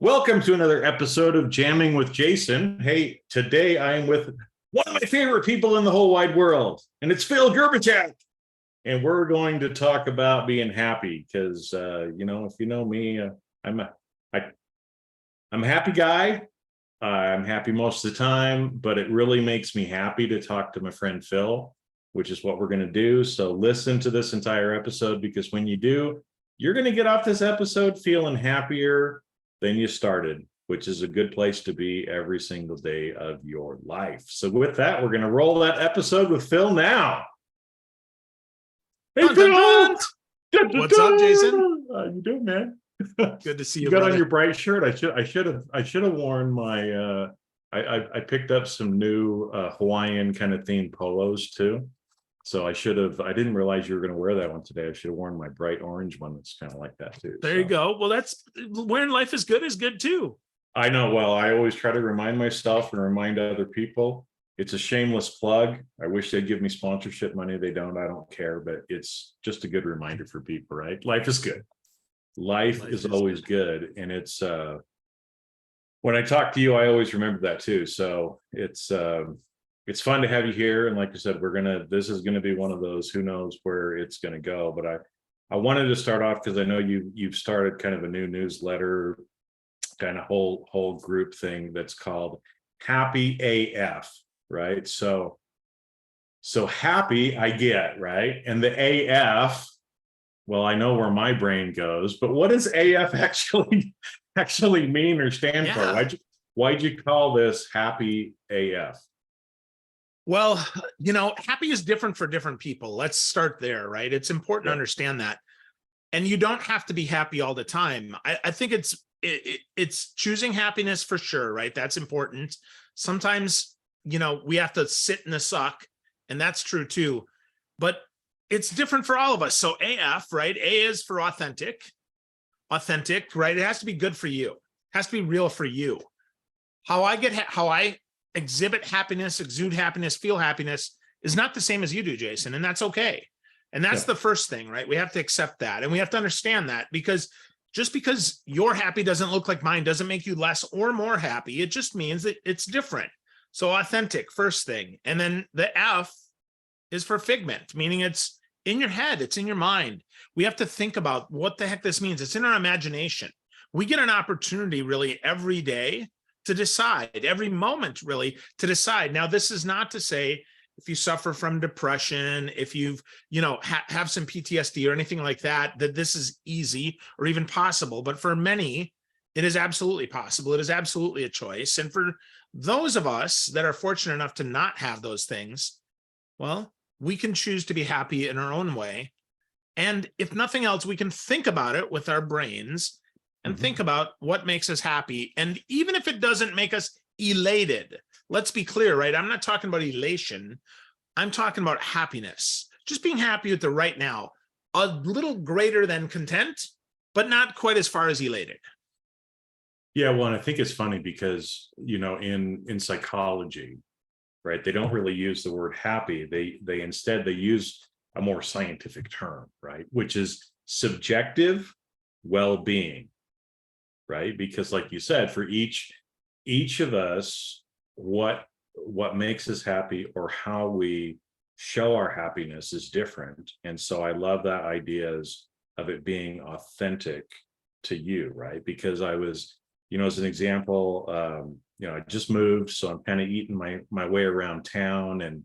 Welcome to another episode of Jamming with Jason. Hey, today I am with one of my favorite people in the whole wide world, and it's Phil Gerbyshak. And we're going to talk about being happy because, if you know me, I'm a happy guy. I'm happy most of the time, but it really makes me happy to talk to my friend Phil, which is what we're going to do. So listen to this entire episode because when you do, you're going to get off this episode feeling happier than you started, which is a good place to be every single day of your life. So with that, we're going to roll that episode with Phil now. Hey, Dun, Phil! dun, dun. What's up, Jason? How you doing, man? Good to see you. You got brother. on your bright shirt. I should have worn my. I picked up some new Hawaiian kind of themed polos too. So I should have. I didn't realize you were going to wear that one today. I should have worn my bright orange one. That's kind of like that too. There you go. Well, that's wearing life is good too. I know. Well, I always try to remind myself and remind other people. It's a shameless plug. I wish they'd give me sponsorship money. They don't. I don't care. But it's just a good reminder for people, right? Life is good. Life is always good. And it's when I talk to you, I always remember that too. So it's fun to have you here. And like I said, this is gonna be one of those, who knows where it's gonna go. But I wanted to start off because I know you've started kind of a new newsletter, kind of whole group thing that's called Happy AF, right? So happy I get, right? And the AF, well, I know where my brain goes, but what does AF actually mean or stand for? Why'd you call this Happy AF? Well, happy is different for different people. Let's start there, right? It's important to understand that. And you don't have to be happy all the time. I think it's choosing happiness for sure, right? That's important. Sometimes, we have to sit in the suck, and that's true too. But it's different for all of us. So AF, right? A is for authentic, right? It has to be good for you. It has to be real for you. How I exhibit happiness, exude happiness, feel happiness is not the same as you do, Jason, and that's okay. And that's the first thing, right? We have to accept that, and we have to understand that, because just because you're happy doesn't look like mine doesn't make you less or more happy. It just means that it's different. So authentic, first thing. And then the F is for figment, meaning it's in your head, it's in your mind. We have to think about what the heck this means. It's in our imagination. We get an opportunity really every day to decide, every moment really to decide. Now, this is not to say if you suffer from depression, if you've, have some PTSD or anything like that, that this is easy or even possible. But for many, it is absolutely possible. It is absolutely a choice. And for those of us that are fortunate enough to not have those things, well, we can choose to be happy in our own way. And if nothing else, we can think about it with our brains and think about what makes us happy. And even if it doesn't make us elated, let's be clear, right? I'm not talking about elation. I'm talking about happiness, just being happy with the right now, a little greater than content, but not quite as far as elated. Yeah, well, and I think it's funny because, in psychology, right, they don't really use the word happy. They instead use a more scientific term, right, which is subjective well-being, right? Because like you said, for each of us, what makes us happy or how we show our happiness is different. And so I love that idea of it being authentic to you, right? Because I was, as an example, I just moved, so I'm kind of eating my way around town, and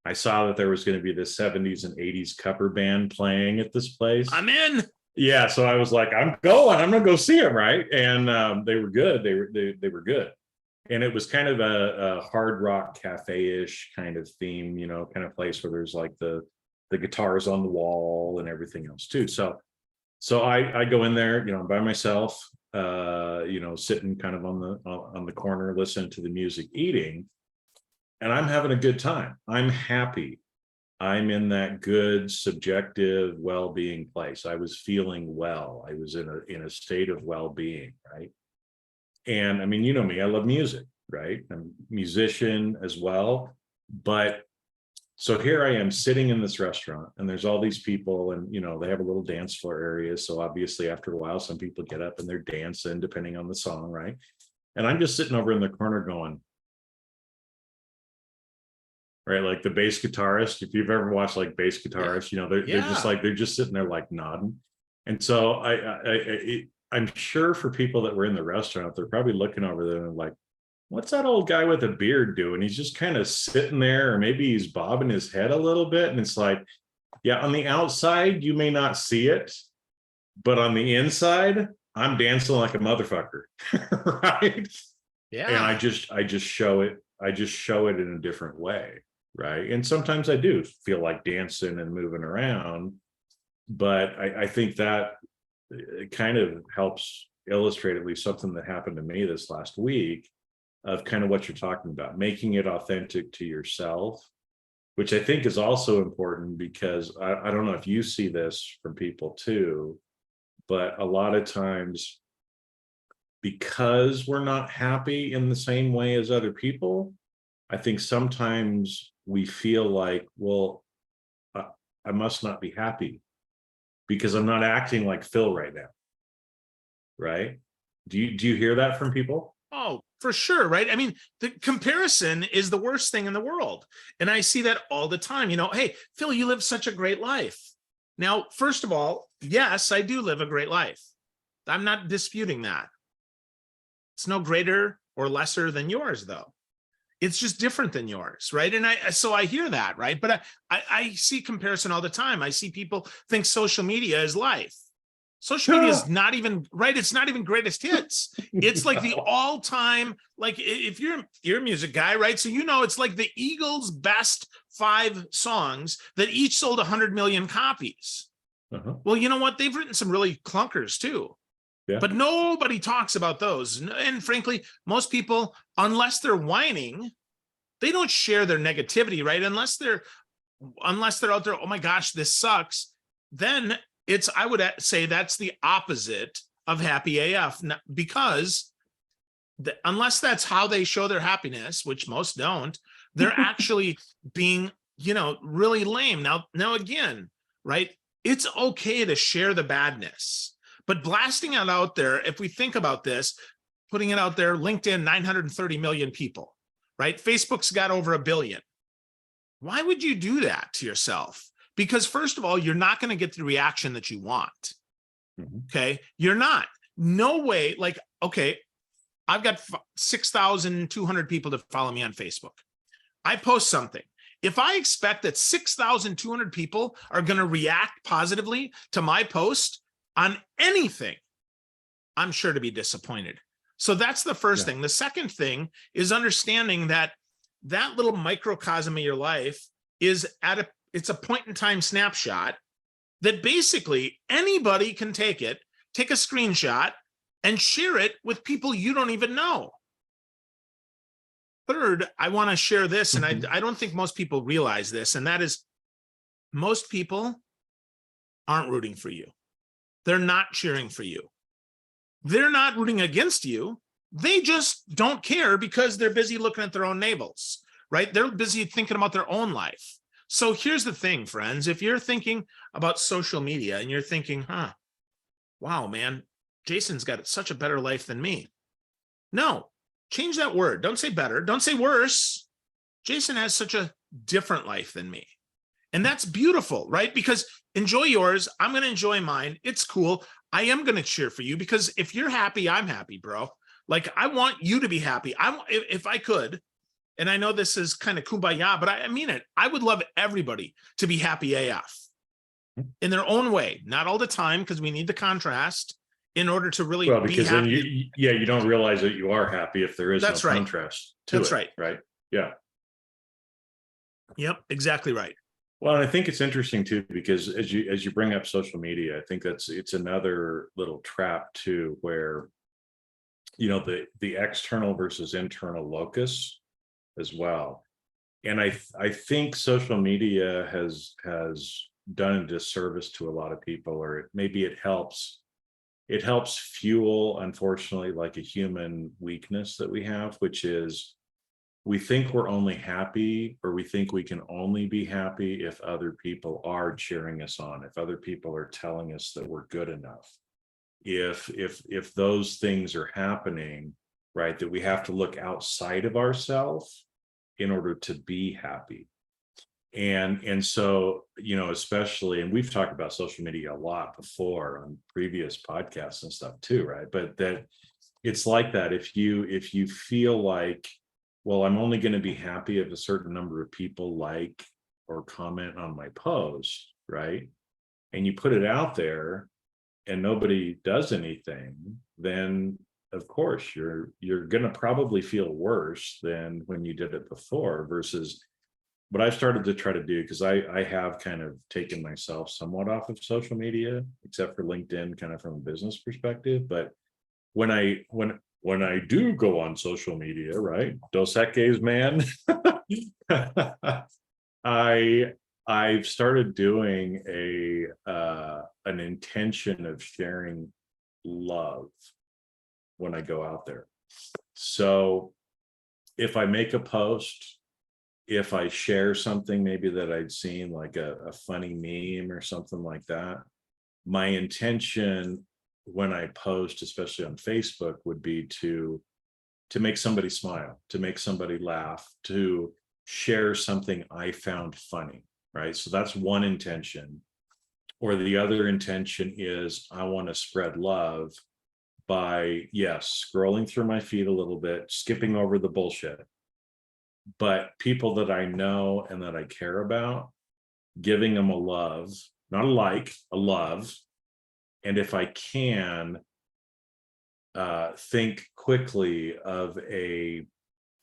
I saw that there was going to be this 70s and 80s cover band playing at this place. I'm in. Yeah, so I was like, I'm gonna go see them, right? And they were good. They were good, and it was kind of a hard rock cafe-ish kind of theme, kind of place where there's like the guitars on the wall and everything else too. So I go in there, by myself, sitting kind of on the corner, listening to the music, eating, and I'm having a good time. I'm happy. I'm in that good subjective well-being place. I was feeling well. I was in a state of well-being, right? And I mean, me, I love music, right? I'm a musician as well, but So here I am sitting in this restaurant, and there's all these people, and they have a little dance floor area. So obviously after a while, some people get up and they're dancing depending on the song, right? And I'm just sitting over in the corner going, right, like the bass guitarist. If you've ever watched like bass guitarists, they're just sitting there like nodding. And so I'm sure for people that were in the restaurant, they're probably looking over there and like, what's that old guy with a beard doing? He's just kind of sitting there, or maybe he's bobbing his head a little bit. And it's like, yeah, on the outside, you may not see it, but on the inside, I'm dancing like a motherfucker. Right. Yeah. And I just show it. I just show it in a different way. Right. And sometimes I do feel like dancing and moving around, but I think that it kind of helps illustrate at least something that happened to me this last week, of kind of what you're talking about, making it authentic to yourself, which I think is also important, because I don't know if you see this from people too, but a lot of times, because we're not happy in the same way as other people, I think sometimes we feel like, well, I must not be happy because I'm not acting like Phil right now. Right? Do you hear that from people? Oh, for sure, right? I mean, the comparison is the worst thing in the world. And I see that all the time. Hey, Phil, you live such a great life. Now, first of all, yes, I do live a great life. I'm not disputing that. It's no greater or lesser than yours, though. It's just different than yours, right? And so I hear that, right? But I see comparison all the time. I see people think social media is life. Social media is not even right. It's not even greatest hits. It's like the all-time, like if you're a music guy, right? So it's like the Eagles' best 5 songs that each sold 100 million copies. Uh-huh. Well, you know what? They've written some really clunkers too. Yeah. But nobody talks about those. And frankly, most people, unless they're whining, they don't share their negativity, right? Unless they're out there, oh my gosh, this sucks. Then I would say that's the opposite of Happy AF, because unless that's how they show their happiness, which most don't, they're actually being, really lame. Now again, right? It's okay to share the badness, but blasting it out there, if we think about this, putting it out there, LinkedIn, 930 million people, right? Facebook's got over 1 billion. Why would you do that to yourself? Because first of all, you're not going to get the reaction that you want. Mm-hmm. Okay. You're not. No way. Like, okay, I've got 6,200 people to follow me on Facebook. I post something. If I expect that 6,200 people are going to react positively to my post on anything, I'm sure to be disappointed. So that's the first thing. The second thing is understanding that little microcosm of your life is it's a point in time snapshot that basically anybody can take a screenshot and share it with people you don't even know. Third, I want to share this, and I don't think most people realize this, and that is most people aren't rooting for you. They're not cheering for you. They're not rooting against you. They just don't care because they're busy looking at their own navels, right? They're busy thinking about their own life. So here's the thing, friends. If you're thinking about social media and you're thinking, wow, man, Jason's got such a better life than me. No, change that word. Don't say better. Don't say worse. Jason has such a different life than me. And that's beautiful, right? Because enjoy yours. I'm going to enjoy mine. It's cool. I am going to cheer for you because if you're happy, I'm happy, bro. Like, I want you to be happy. If I could, and I know this is kind of kumbaya, but I mean it. I would love everybody to be happy AF in their own way, not all the time, because we need the contrast in order to really because then you don't realize that you are happy if there is no contrast to it. That's right. Right. Yeah. Yep. Exactly right. Well, and I think it's interesting too, because as you bring up social media, I think it's another little trap too, where the external versus internal locus as well. And I think social media has done a disservice to a lot of people, or maybe it helps fuel, unfortunately, like a human weakness that we have, which is we think we're only happy, or we think we can only be happy if other people are cheering us on, if other people are telling us that we're good enough. If those things are happening, right, that we have to look outside of ourselves in order to be happy. And so, especially, and we've talked about social media a lot before on previous podcasts and stuff too, right? But that it's like that. If you feel like, well, I'm only going to be happy if a certain number of people like or comment on my post, right? And you put it out there and nobody does anything, then of course you're going to probably feel worse than when you did it before. Versus what I've started to try to do, because I have kind of taken myself somewhat off of social media, except for LinkedIn, kind of from a business perspective. But when I do go on social media, right, Dos Equis, man, I've started doing an intention of sharing love when I go out there. So if I make a post, if I share something maybe that I'd seen, like a funny meme or something like that, my intention when I post, especially on Facebook, would be to make somebody smile, to make somebody laugh, to share something I found funny, right? So that's one intention. Or the other intention is I want to spread love by, yes, scrolling through my feed a little bit, skipping over the bullshit, but people that I know and that I care about, giving them a love, not a like, a love. And if I can, think quickly of a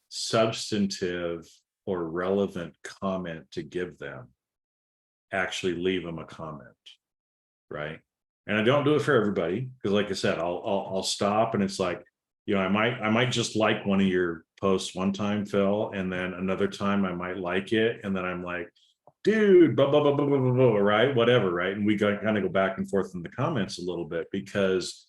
substantive or relevant comment to give them, actually leave them a comment, right? And I don't do it for everybody, because like I said, I'll stop, and it's like, I might just like one of your posts one time, Phil, and then another time I might like it, and then I'm like, dude, blah blah blah blah blah blah, blah, right, whatever, right? And we kind of go back and forth in the comments a little bit, because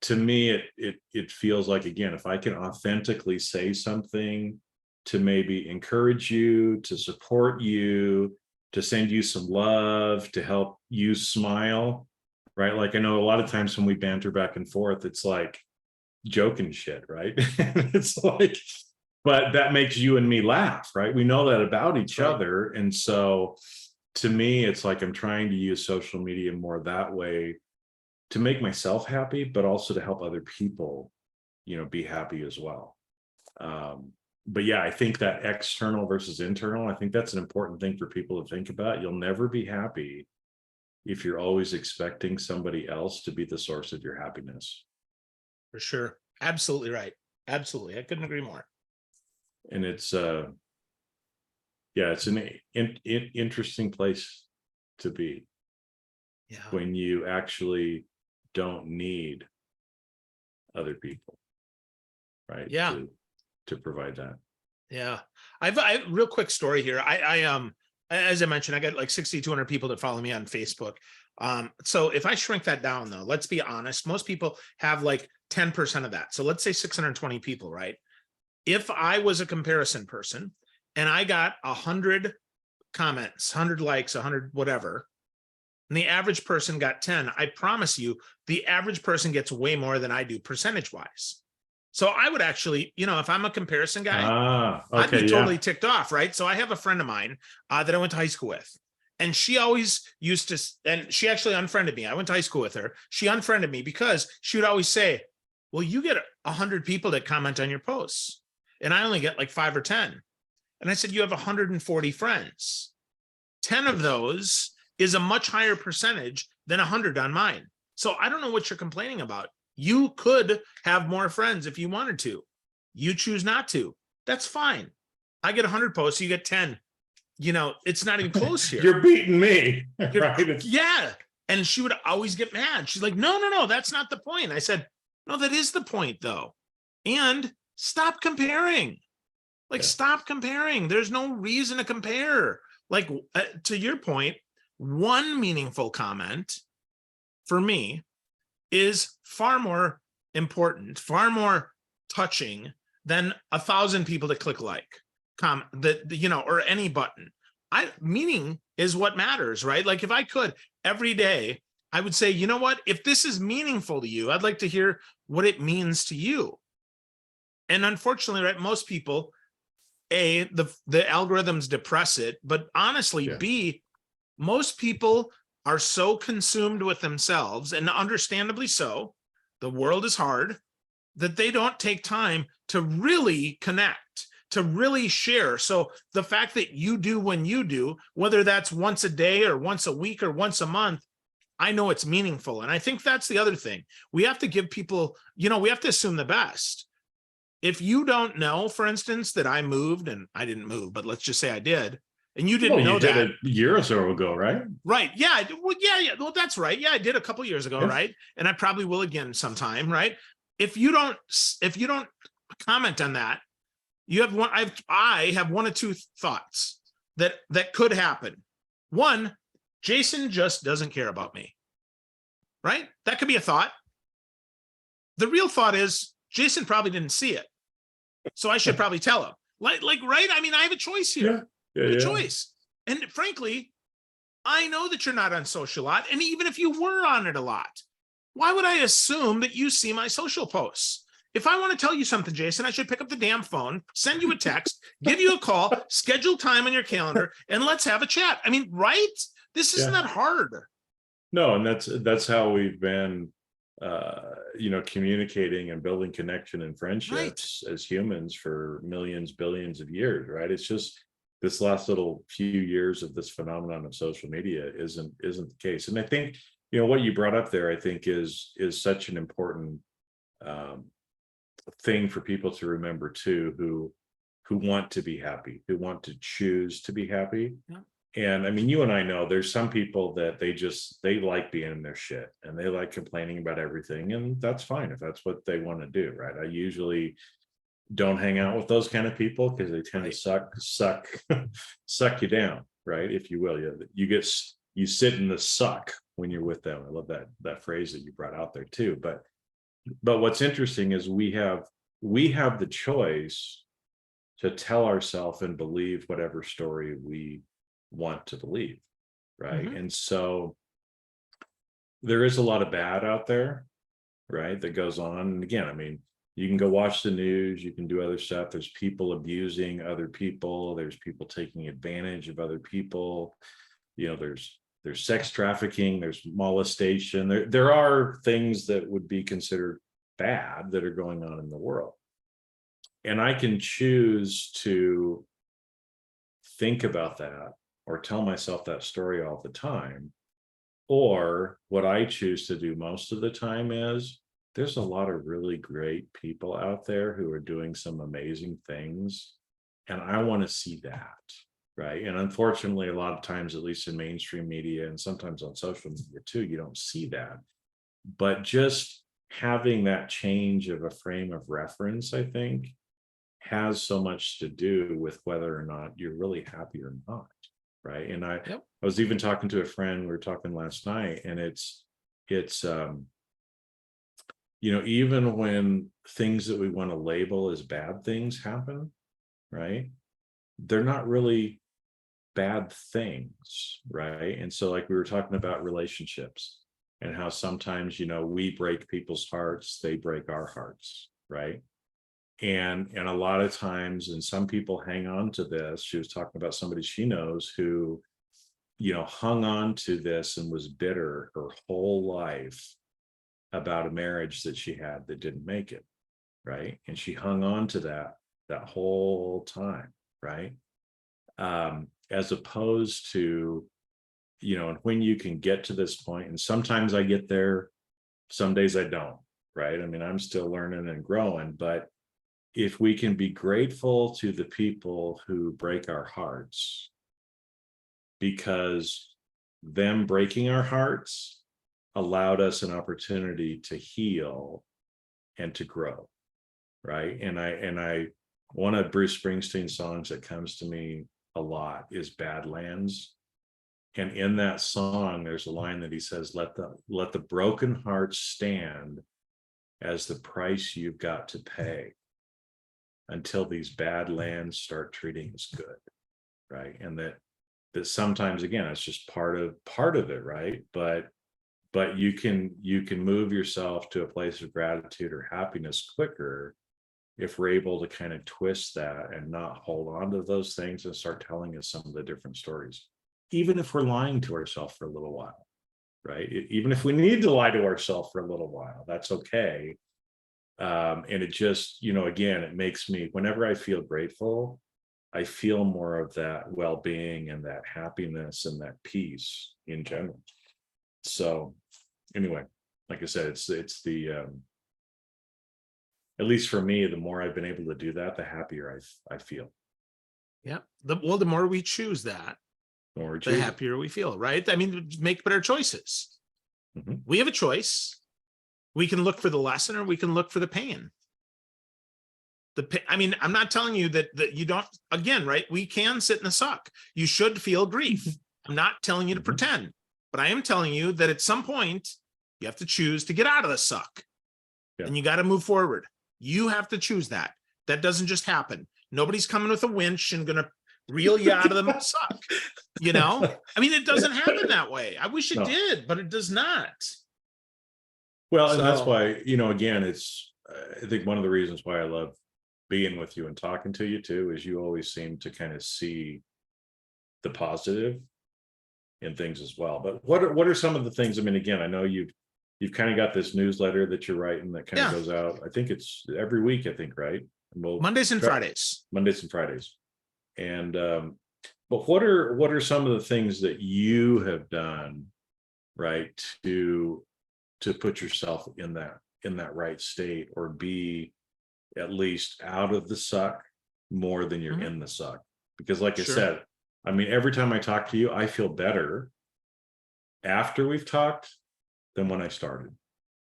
to me it feels like, again, if I can authentically say something to maybe encourage you, to support you, to send you some love, to help you smile, right? Like, I know a lot of times when we banter back and forth, it's like joking shit, right? It's like, but that makes you and me laugh, right? We know that about each other. And so to me, it's like I'm trying to use social media more that way, to make myself happy, but also to help other people, be happy as well. But yeah, I think that external versus internal, I think that's an important thing for people to think about. You'll never be happy if you're always expecting somebody else to be the source of your happiness. For sure. Absolutely right. Absolutely. I couldn't agree more. And it's it's an interesting place to be. Yeah. When you actually don't need other people, right? Yeah. To provide that. Yeah. I real quick story here. I as I mentioned, I got like 6,200 people that follow me on Facebook. So if I shrink that down, though, let's be honest, most people have like 10% of that. So let's say 620 people, right? If I was a comparison person and I got 100 comments, 100 likes, 100 whatever, and the average person got 10, I promise you, the average person gets way more than I do percentage wise. So I would actually, if I'm a comparison guy, I'd be totally ticked off, right? So I have a friend of mine that I went to high school with, and she always used to, and she actually unfriended me. I went to high school with her. She unfriended me because she would always say, well, you get 100 people that comment on your posts, and I only get like 5 or 10. And I said, you have 140 friends. 10 of those is a much higher percentage than 100 on mine. So I don't know what you're complaining about. You could have more friends if you wanted to. You choose not to. That's fine. I get 100 posts, you get 10. It's not even close here. You're beating me. Right? Yeah. And she would always get mad. She's like, no, that's not the point. I said, no, that is the point, though. And stop comparing. Stop comparing. There's no reason to compare. Like, to your point, one meaningful comment for me is far more important, far more touching than 1,000 people to click like, or any button. Meaning is what matters, right? Like if I could every day, I would say, you know what, if this is meaningful to you, I'd like to hear what it means to you. And unfortunately, right, most people, A, the algorithms depress it, but honestly, Yeah. B, most people are so consumed with themselves, and understandably so, the world is hard, that they don't take time to really connect, to really share. So the fact that you do when you do, whether that's once a day or once a week or once a month, I know it's meaningful. And I think that's the other thing. We have to give people, we have to assume the best. If you don't know, for instance, that I moved, and I didn't move, but let's just say I did, and you didn't know you did that. a year or so ago, right? Right. Yeah. Well, yeah. Well, that's right. Yeah, I did a couple years ago, Yeah. right? And I probably will again sometime, right? If you don't comment on that, you have one. I have one or two thoughts that could happen. One, Jason just doesn't care about me, right? That could be a thought. The real thought is Jason probably didn't see it, so I should probably tell him. Like, right? I mean, I have a choice here. Yeah. A choice, and frankly, I know that you're not on social a lot, and even if you were on it a lot, why would I assume that you see my social posts? If I want to tell you something, Jason, I should pick up the damn phone, send you a text, give you a call, schedule time on your calendar, and let's have a chat. I mean, right? This isn't that hard. No, and that's how we've been, communicating and building connection and friendships as humans for millions, billions of years, right? It's just this last little few years of this phenomenon of social media isn't the case. And I think, what you brought up there, I think is such an important thing for people to remember too, who want to be happy, who want to choose to be happy. Yeah. And I mean, you and I know there's some people that they like being in their shit and they like complaining about everything, and that's fine if that's what they want to do, right? I usually don't hang out with those kind of people because they tend to suck you down, right? If you will, you sit in the suck when you're with them. I love that phrase that you brought out there too. But what's interesting is we have the choice to tell ourselves and believe whatever story we want to believe, right? Mm-hmm. And so there is a lot of bad out there, right, that goes on. And again, I mean, you can go watch the news, you can do other stuff. There's people abusing other people, there's people taking advantage of other people, there's sex trafficking, there's molestation, there are things that would be considered bad that are going on in the world. And I can choose to think about that or tell myself that story all the time. Or what I choose to do most of the time is there's a lot of really great people out there who are doing some amazing things. And I want to see that, right? And unfortunately, a lot of times, at least in mainstream media and sometimes on social media too, you don't see that. But just having that change of a frame of reference, I think, has so much to do with whether or not you're really happy or not, right? And I was even talking to a friend, we were talking last night, and it's even when things that we want to label as bad things happen, right, they're not really bad things, right? And so like we were talking about relationships and how sometimes we break people's hearts, they break our hearts, right? And a lot of times, and some people hang on to this. She was talking about somebody she knows who hung on to this and was bitter her whole life about a marriage that she had that didn't make it, right? And she hung on to that whole time, right? As opposed to and when you can get to this point, and sometimes I get there, some days I don't, right? I mean, I'm still learning and growing, but if we can be grateful to the people who break our hearts, because them breaking our hearts allowed us an opportunity to heal and to grow, right? And I one of Bruce Springsteen's songs that comes to me a lot is Badlands. And in that song, there's a line that he says, let the broken hearts stand as the price you've got to pay. until these bad lands start treating us good, right? And that sometimes, again, it's just part of it, right? But you can move yourself to a place of gratitude or happiness quicker if we're able to kind of twist that and not hold on to those things and start telling us some of the different stories, even if we're lying to ourselves for a little while, right? Even if we need to lie to ourselves for a little while, that's okay. And it just, again, it makes me, whenever I feel grateful, I feel more of that well-being and that happiness and that peace in general. So anyway, like I said, it's the at least for me, the more I've been able to do that, the happier I feel. Yeah. The more we choose that, the happier we feel, right? I mean, make better choices. Mhm. We have a choice. We can look for the lesson or we can look for the pain. I mean, I'm not telling you that you don't, again, right? We can sit in the suck. You should feel grief. I'm not telling you to pretend, but I am telling you that at some point you have to choose to get out of the suck. Yeah. And you got to move forward. You have to choose that. That doesn't just happen. Nobody's coming with a winch and going to reel you out of the suck. I mean, it doesn't happen that way. I wish it did, but it does not. Well, and that's why, again, it's, I think one of the reasons why I love being with you and talking to you too, is you always seem to kind of see the positive in things as well. But what are some of the things? I mean, again, I know you've kind of got this newsletter that you're writing that kind of goes out. I think it's every week, I think, right? Mondays and Fridays. Mondays and Fridays. And but what are some of the things that you have done, right, to put yourself in that right state, or be at least out of the suck more than you're in the suck? Because like I said, I mean, every time I talk to you, I feel better after we've talked than when I started.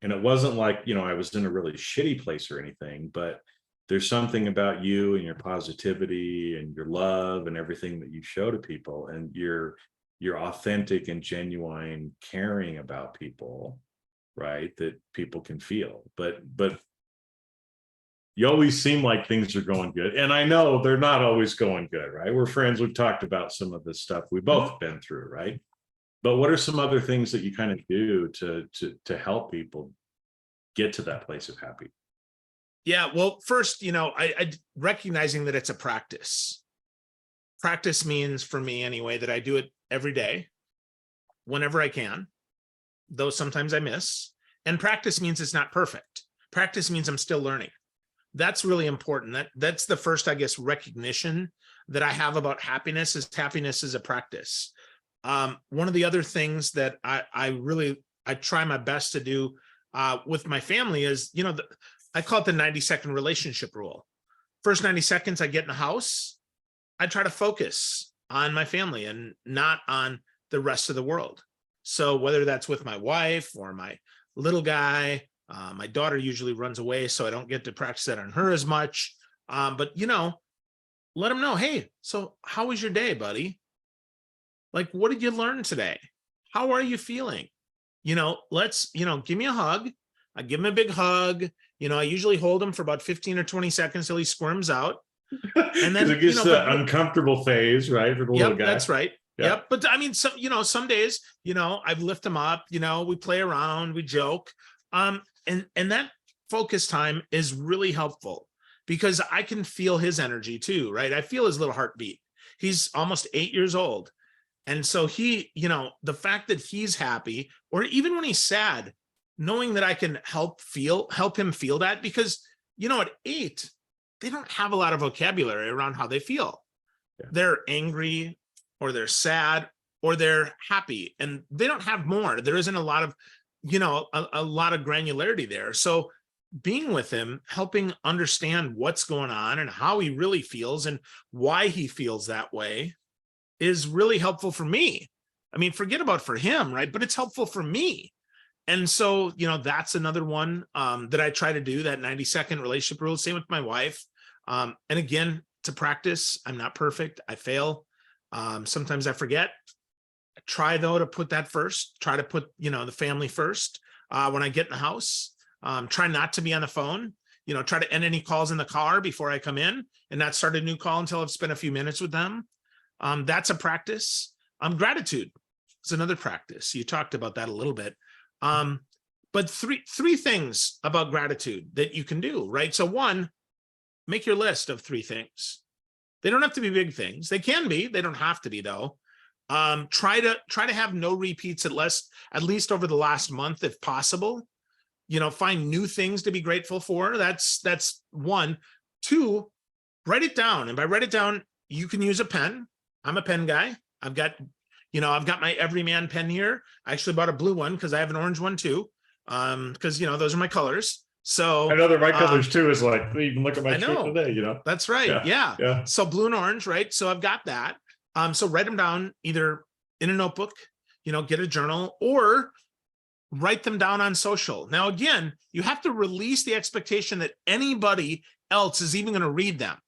And it wasn't like, I was in a really shitty place or anything, but there's something about you and your positivity and your love and everything that you show to people, and your authentic and genuine caring about people, right, that people can feel. But you always seem like things are going good, and I know they're not always going good, right? We're friends. We've talked about some of the stuff we've both been through, right? But what are some other things that you kind of do to help people get to that place of happy? Yeah, well, first, I recognizing that it's a practice. Practice means, for me anyway, that I do it every day, whenever I can, though sometimes I miss. And practice means it's not perfect. Practice means I'm still learning. That's really important. That's the first, I guess, recognition that I have about happiness is a practice. One of the other things that I try my best to do with my family is, I call it the 90-second relationship rule. First 90 seconds I get in the house, I try to focus on my family and not on the rest of the world. So whether that's with my wife or my little guy, my daughter usually runs away, so I don't get to practice that on her as much. But, let them know, hey, so how was your day, buddy? Like, what did you learn today? How are you feeling? Let's, give me a hug. I give him a big hug. I usually hold him for about 15 or 20 seconds till he squirms out. And then it gets the uncomfortable phase, right? For the little guy. That's right. Yep. But I mean, some days, I lift him up, we play around, we joke. And that focus time is really helpful because I can feel his energy too, right? I feel his little heartbeat. He's almost 8 years old. And so he, the fact that he's happy, or even when he's sad, knowing that I can help him feel that, because, at 8, they don't have a lot of vocabulary around how they feel. Yeah. They're angry, or they're sad, or they're happy, and they don't have more. There isn't a lot of, a lot of granularity there. So being with him, helping understand what's going on and how he really feels and why he feels that way is really helpful for me. I mean, forget about for him, right? But it's helpful for me. And so, that's another one that I try to do, that 90-second relationship rule. Same with my wife. And again, to practice, I'm not perfect. I fail. Sometimes I forget. I try, though, to put that first. Try to put, the family first when I get in the house. Try not to be on the phone. try to end any calls in the car before I come in and not start a new call until I've spent a few minutes with them. That's a practice. Gratitude is another practice. You talked about that a little bit. But three things about gratitude that you can do, right? So one, make your list of 3 things. They don't have to be big things. They can be, they don't have to be though. Try to have no repeats at least over the last month, if possible. Find new things to be grateful for. That's 1. 2, write it down. And by write it down, you can use a pen. I'm a pen guy. I've got my everyman pen here. I actually bought a blue one because I have an orange one too. Because those are my colors. So I know they're my colors too. Is like, even look at my I know shirt today. That's right. Yeah. So blue and orange, right? So I've got that. So write them down either in a notebook, get a journal, or write them down on social. Now, again, you have to release the expectation that anybody else is even going to read them.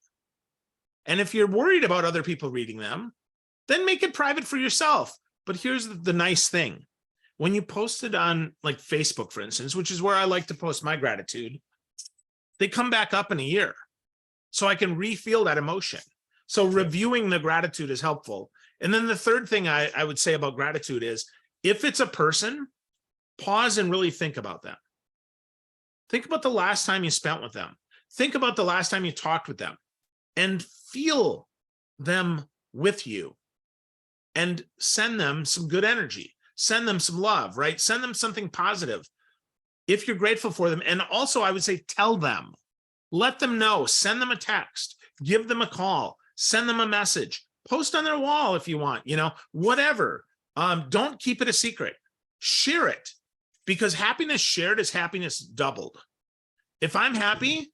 And if you're worried about other people reading them, then make it private for yourself. But here's the nice thing. When you post it on like Facebook, for instance, which is where I like to post my gratitude, they come back up in a year. So I can re-feel that emotion. So reviewing the gratitude is helpful. And then the third thing I would say about gratitude is, if it's a person, pause and really think about them. Think about the last time you spent with them. Think about the last time you talked with them, and feel them with you, and send them some good energy. Send them some love, right? Send them something positive if you're grateful for them. And also, I would say, tell them, let them know, send them a text, give them a call, send them a message, post on their wall if you want, whatever. Don't keep it a secret. Share it, because happiness shared is happiness doubled. If I'm happy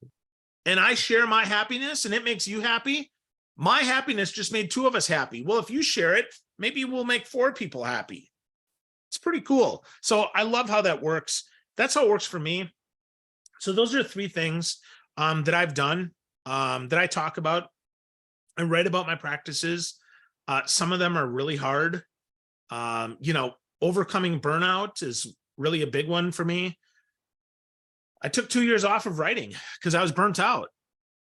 and I share my happiness and it makes you happy, my happiness just made 2 of us happy. Well, if you share it, maybe we'll make 4 people happy. It's pretty cool. So I love how that works. That's how it works for me. So those are 3 things that I've done, that I talk about. I write about my practices. Some of them are really hard. Overcoming burnout is really a big one for me. I took 2 years off of writing because I was burnt out,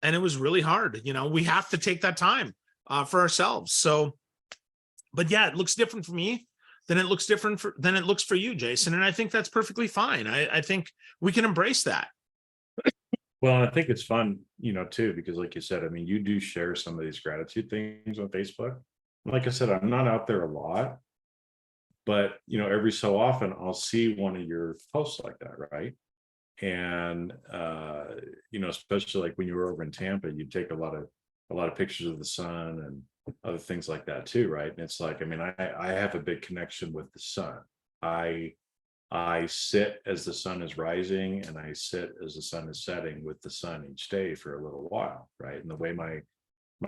and it was really hard. We have to take that time for ourselves. So, but yeah, it looks different for me than it looks for you, Jason. And I think that's perfectly fine. I think we can embrace that. Well, I think it's fun, too, because like you said, I mean, you do share some of these gratitude things on Facebook. Like I said, I'm not out there a lot, but, every so often I'll see one of your posts like that, right? And, especially like when you were over in Tampa, you take a lot of pictures of the sun and other things like that too, right? And it's like, I mean, I have a big connection with the sun. I sit as the sun is rising, and I sit as the sun is setting with the sun each day for a little while, right? And the way my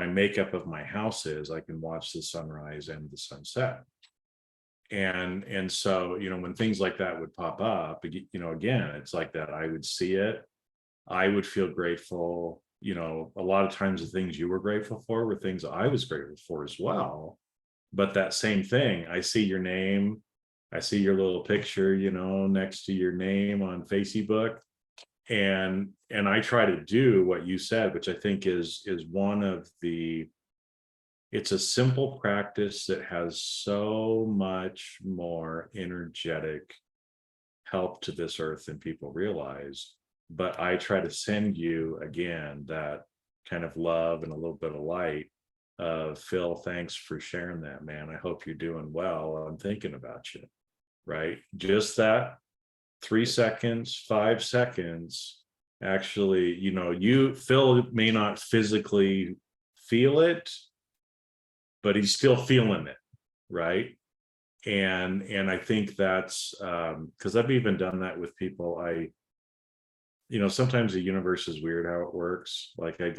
makeup of my house is, I can watch the sunrise and the sunset. And so, when things like that would pop up, again, it's like that. I would see it. I would feel grateful. A lot of times the things you were grateful for were things I was grateful for as well. But that same thing, I see your name, I see your little picture, next to your name on Facebook. And I try to do what you said, which I think is one of it's a simple practice that has so much more energetic help to this earth than people realize. But I try to send you, again, that kind of love and a little bit of light of, Phil, thanks for sharing that, man. I hope you're doing well. I'm thinking about you, right? Just that 3 seconds, 5 seconds, actually, Phil may not physically feel it, but he's still feeling it, right? And I think that's because I've even done that with people. Sometimes the universe is weird how it works. Like I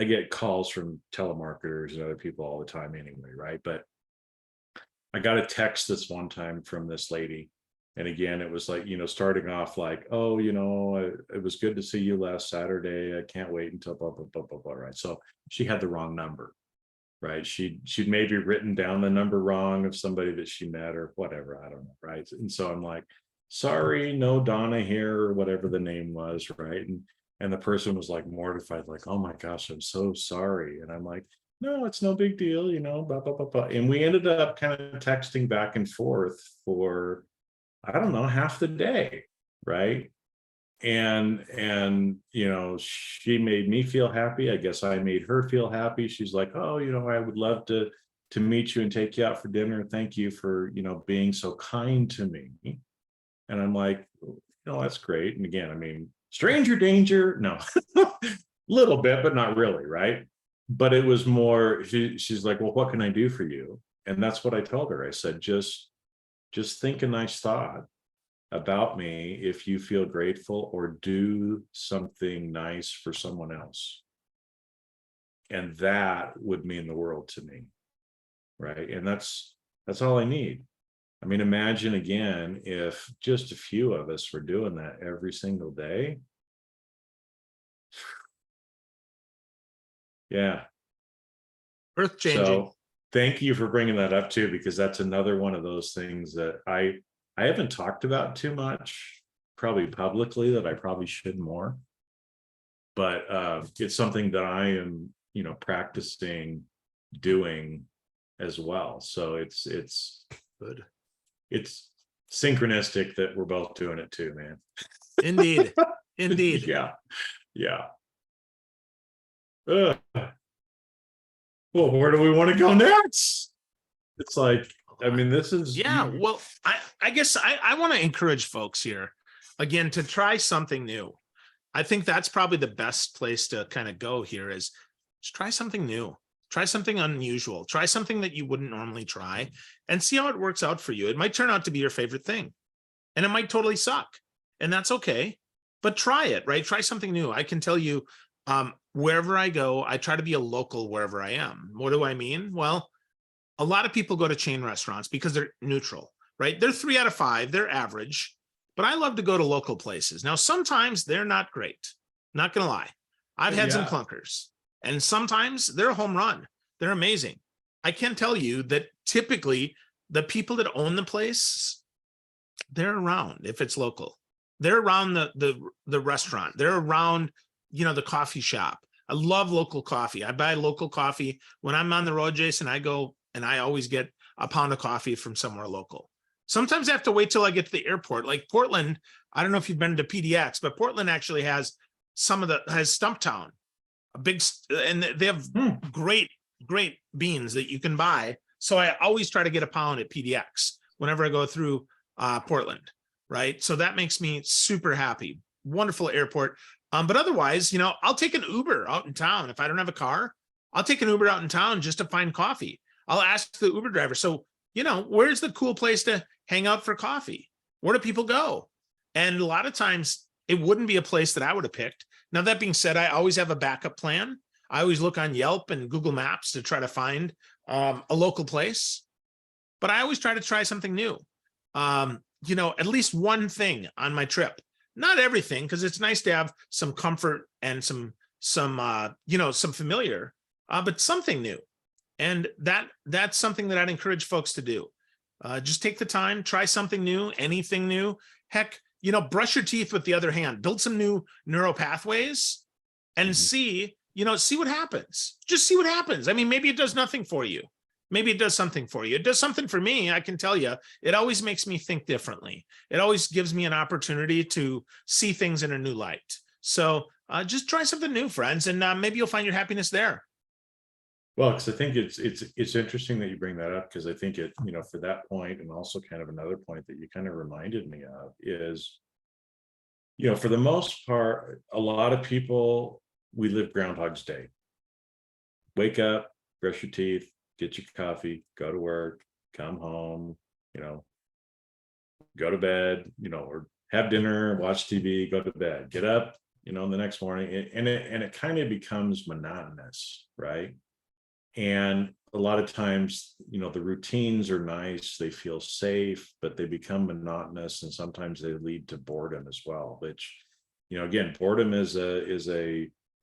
get calls from telemarketers and other people all the time anyway, right? But I got a text this one time from this lady. And again, it was like, starting off like, oh, it was good to see you last Saturday. I can't wait until blah, blah, blah, blah, blah, right? So she had the wrong number, right? She'd maybe written down the number wrong of somebody that she met or whatever, I don't know, right? And so I'm like, sorry, no Donna here, or whatever the name was, right? And the person was like mortified, like, oh my gosh, I'm so sorry. And I'm like, no, it's no big deal, blah, blah, blah, blah. And we ended up kind of texting back and forth for, I don't know, half the day, right? And she made me feel happy. I guess I made her feel happy. She's like, oh, I would love to meet you and take you out for dinner. Thank you for being so kind to me. And I'm like, that's great. And again, I mean, stranger danger, no. Little bit, but not really, right? But it was more, she's like, well, what can I do for you? And that's what I told her. I said, just think a nice thought about me if you feel grateful, or do something nice for someone else. And that would mean the world to me, right? And that's all I need. I mean, imagine again, if just a few of us were doing that every single day. Yeah. Earth changing. So thank you for bringing that up too, because that's another one of those things that I haven't talked about too much, probably publicly, that I probably should more. But it's something that I am, practicing doing as well. So it's Good. It's synchronistic that we're both doing it too, man. Indeed. Indeed. Yeah. Well, where do we want to go next? It's like, I mean, this is. Yeah. Well, I guess I want to encourage folks here again to try something new. I think that's probably the best place to kind of go here is just try something new, try something unusual, try something that you wouldn't normally try, and see how it works out for you. It might turn out to be your favorite thing, and it might totally suck, and that's okay, but try it, right? Try something new. I can tell you, wherever I go, I try to be a local wherever I am. What do I mean? Well, a lot of people go to chain restaurants because they're neutral, right? They're 3 out of 5, they're average, but I love to go to local places. Now, sometimes they're not great, not gonna lie. I've had some clunkers, and sometimes they're a home run. They're amazing. I can tell you that typically the people that own the place, they're around if it's local. They're around the restaurant. They're around, the coffee shop. I love local coffee. I buy local coffee. When I'm on the road, Jason, I go and I always get a pound of coffee from somewhere local. Sometimes I have to wait till I get to the airport. Like Portland, I don't know if you've been to PDX, but Portland actually has has Stumptown, a big, and they have great beans that you can buy. So I always try to get a pound at PDX whenever I go through Portland, right? So that makes me super happy. Wonderful airport. But otherwise, I'll take an Uber out in town. If I don't have a car, I'll take an Uber out in town just to find coffee. I'll ask the Uber driver, so, where's the cool place to hang out for coffee? Where do people go? And a lot of times it wouldn't be a place that I would have picked. Now, that being said, I always have a backup plan. I always look on Yelp and Google Maps to try to find a local place, but I always try to try something new. At least one thing on my trip, not everything, because it's nice to have some comfort and some familiar, but something new. And that's something that I'd encourage folks to do. Just take the time, try something new, anything new. Heck, brush your teeth with the other hand, build some new neural pathways and see what happens. Just see what happens. I mean, maybe it does nothing for you. Maybe it does something for you. It does something for me. I can tell you, it always makes me think differently. It always gives me an opportunity to see things in a new light. So just try something new, friends, and maybe you'll find your happiness there. Well, because I think it's interesting that you bring that up, because I think it, for that point, and also kind of another point that you kind of reminded me of is, for the most part, a lot of people, we live Groundhog's Day. Wake up, brush your teeth, get your coffee, go to work, come home, go to bed, or have dinner, watch TV, go to bed, get up, the next morning, and it kind of becomes monotonous, right? And a lot of times, the routines are nice, they feel safe, but they become monotonous, and sometimes they lead to boredom as well, which, again, boredom is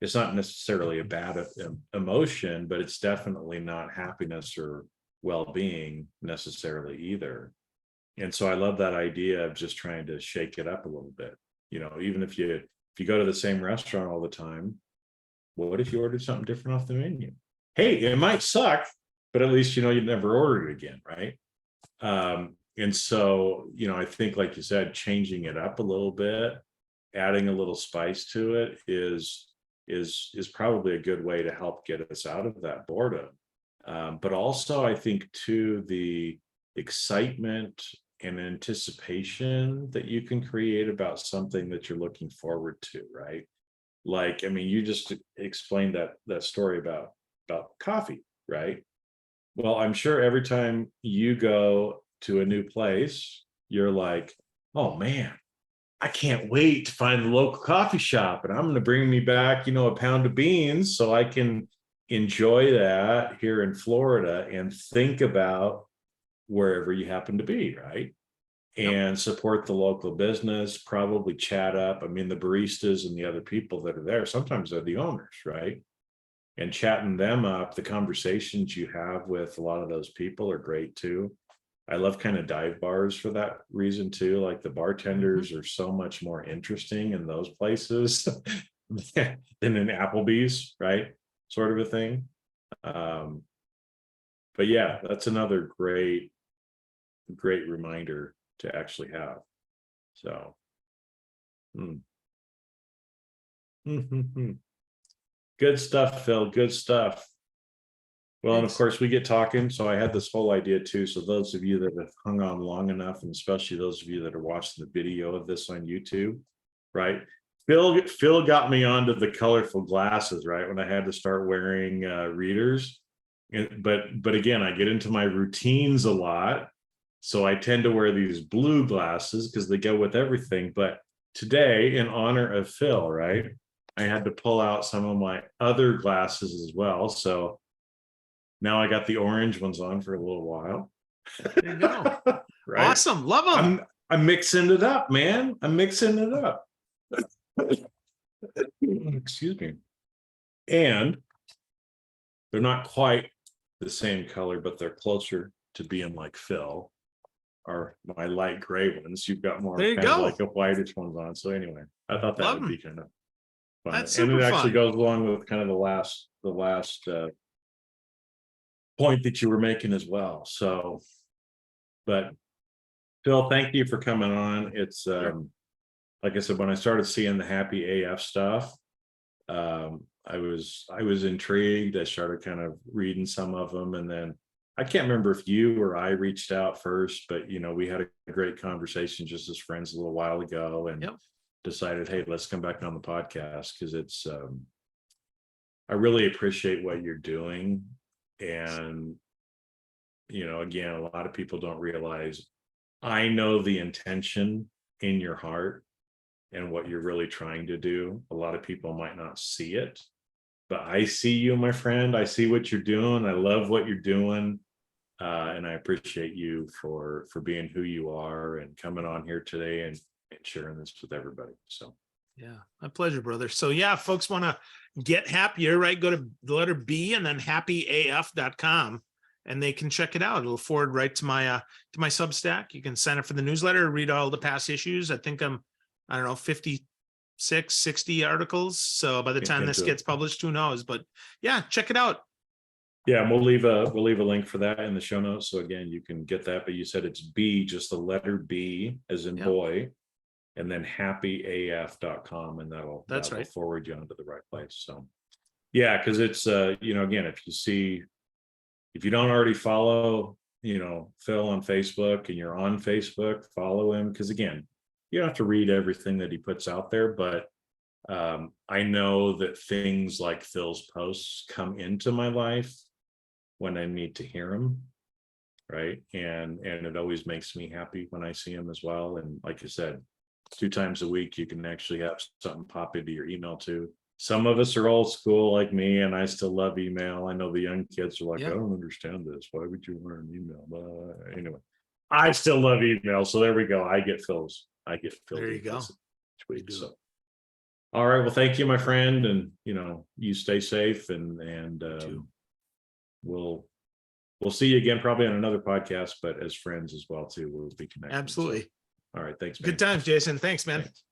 it's not necessarily a bad emotion, but it's definitely not happiness or well-being necessarily either. And so I love that idea of just trying to shake it up a little bit. Even if you go to the same restaurant all the time, what if you ordered something different off the menu? Hey, it might suck, but at least you never order it again, right? And so, I think, like you said, changing it up a little bit, adding a little spice to it is probably a good way to help get us out of that boredom. But also, I think too, the excitement and anticipation that you can create about something that you're looking forward to, right? Like, I mean, you just explained that story about coffee, right? Well, I'm sure every time you go to a new place, you're like, oh man, I can't wait to find the local coffee shop, and I'm going to bring me back, a pound of beans so I can enjoy that here in Florida and think about wherever you happen to be, right? Yep. And support the local business, probably chat up. I mean, the baristas and the other people that are there, sometimes they're the owners, right? And chatting them up, the conversations you have with a lot of those people are great too. I love kind of dive bars for that reason too. Like the bartenders are so much more interesting in those places than in Applebee's, right? Sort of a thing. But yeah, that's another great reminder to actually have. So, good stuff, Phil. Good stuff. Well, and of Thanks. course, we get talking. So I had this whole idea too. So those of you that have hung on long enough, and especially those of you that are watching the video of this on YouTube, right? Phil got me onto the colorful glasses, right? When I had to start wearing readers. But again, I get into my routines a lot. So I tend to wear these blue glasses because they go with everything. But today, in honor of Phil, right, I had to pull out some of my other glasses as well. So now I got the orange ones on for a little while. There you go. Right? Awesome. Love them. I'm mixing it up, man. I'm mixing it up. Excuse me. And they're not quite the same color, but they're closer to being like Phil, or my light gray ones. You've got more There you kind of go. like a whitish ones on. So anyway, I thought that Love would be 'em. kind of fun. That's And super it actually fun. goes along with kind of the last point that you were making as well. So, but Phil, thank you for coming on. It's like I said, when I started seeing the Happy AF stuff, I was intrigued. I started kind of reading some of them, and then I can't remember if you or I reached out first, but we had a great conversation just as friends a little while ago, and decided, hey, let's come back on the podcast because it's I really appreciate what you're doing. And again, a lot of people don't realize, I know the intention in your heart and what you're really trying to do. A lot of people might not see it, but I see you, my friend. I see what you're doing. I love what you're doing. And I appreciate you for being who you are and coming on here today and sharing this with everybody. So yeah, my pleasure, brother. So yeah, folks want to get happier, right? Go to the letter B and then happyaf.com and they can check it out. It'll forward right to my Substack. You can sign up for the newsletter, read all the past issues. I think I don't know, 56, 60 articles. So by the time this gets published, who knows? But yeah, check it out. Yeah, and we'll leave a link for that in the show notes. So again, you can get that. But you said it's B, just the letter B as in boy, and then happyaf.com, and that'll forward you onto the right place. So yeah, because it's again, if you don't already follow Phil on Facebook and you're on Facebook, follow him, because again, you don't have to read everything that he puts out there, but I know that things like Phil's posts come into my life when I need to hear him, right? And it always makes me happy when I see him as well. And like you said, 2 times a week, you can actually have something pop into your email too. Some of us are old school like me, and I still love email. I know the young kids are like, I don't understand this. Why would you want an email? But anyway, I still love email. So there we go. I get Phil's. There you go. Tweet. So all right. Well, thank you, my friend. And you stay safe, and we'll we'll see you again, probably on another podcast, but as friends as well too. We'll be connected. So, Absolutely. all right. Thanks, man. Good times, Jason. Thanks, man. Thanks.